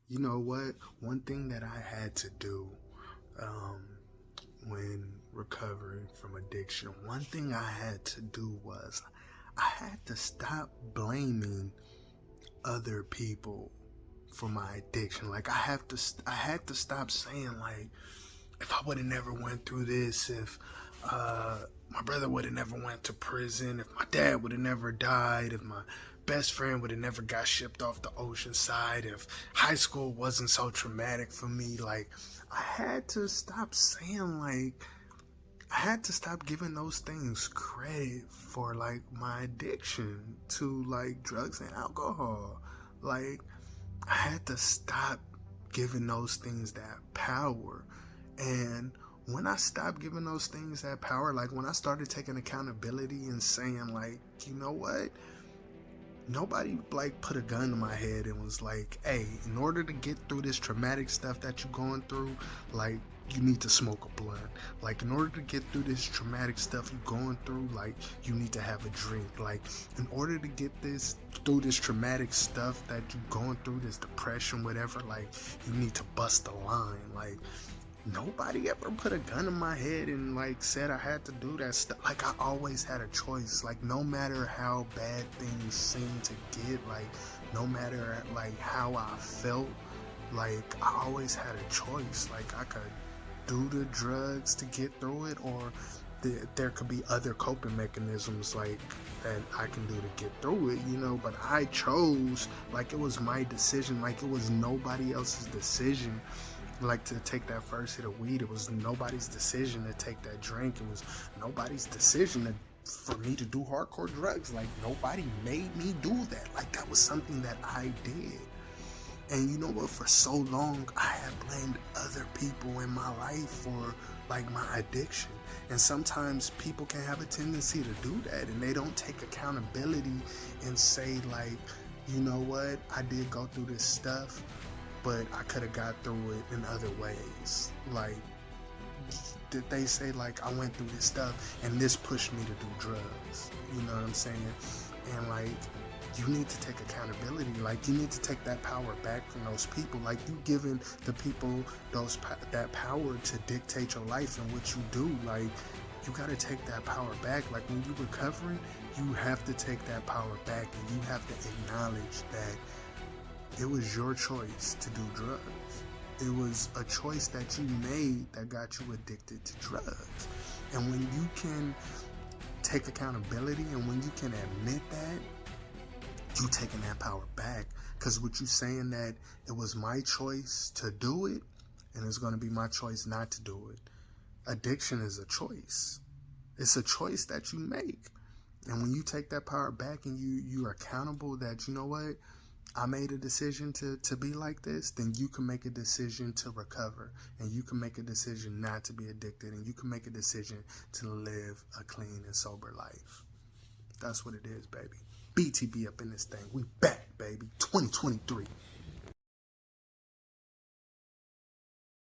You know what? One thing that I had to do um, when recovering from addiction, one thing I had to do was I had to stop blaming other people for my addiction. Like I had to stop saying like, if I would have never went through this, if uh, my brother would have never went to prison, if my dad would have never died, if my best friend would have never got shipped off the ocean side, if high school wasn't so traumatic for me, like I had to stop saying like I had to stop giving those things credit for like my addiction to like drugs and alcohol. Like I had to stop giving those things that power. And when I stopped giving those things that power, like when I started taking accountability and saying, like, you know what? Nobody like put a gun to my head and was like, hey, in order to get through this traumatic stuff that you're going through, like, you need to smoke a blunt. Like, in order to get through this traumatic stuff you're going through, like, you need to have a drink. Like, in order to get this through this traumatic stuff that you're going through, this depression, whatever, like, you need to bust a line. Like, nobody ever put a gun in my head and like said I had to do that stuff. Like I always had a choice. Like no matter how bad things seemed to get, like no matter like how I felt, like I always had a choice. Like I could do the drugs to get through it, or there could be other coping mechanisms like that I can do to get through it, you know. But I chose, like it was my decision, like it was nobody else's decision, like to take that first hit of weed. It was nobody's decision to take that drink. It was nobody's decision for me to do hardcore drugs. Like nobody made me do that. Like that was something that I did. And you know what? For so long, I had blamed other people in my life for like my addiction. And sometimes people can have a tendency to do that, and they don't take accountability and say like, you know what? I did go through this stuff, but I could have got through it in other ways. Like, did they say like I went through this stuff and this pushed me to do drugs? You know what I'm saying? And like, you need to take accountability. Like, you need to take that power back from those people. Like, you giving the people that power to dictate your life and what you do. Like, you got to take that power back. Like, when you're recovering, you have to take that power back, and you have to acknowledge that it was your choice to do drugs. It was a choice that you made that got you addicted to drugs. And when you can take accountability and when you can admit that, you taking that power back. Because what you saying that it was my choice to do it, and it's going to be my choice not to do it. Addiction is a choice. It's a choice that you make. And when you take that power back and you're accountable that, you know what, I made a decision to be like this, then you can make a decision to recover, and you can make a decision not to be addicted, and you can make a decision to live a clean and sober life. That's what it is, baby. BTB up in this thing. We back, baby. 2023.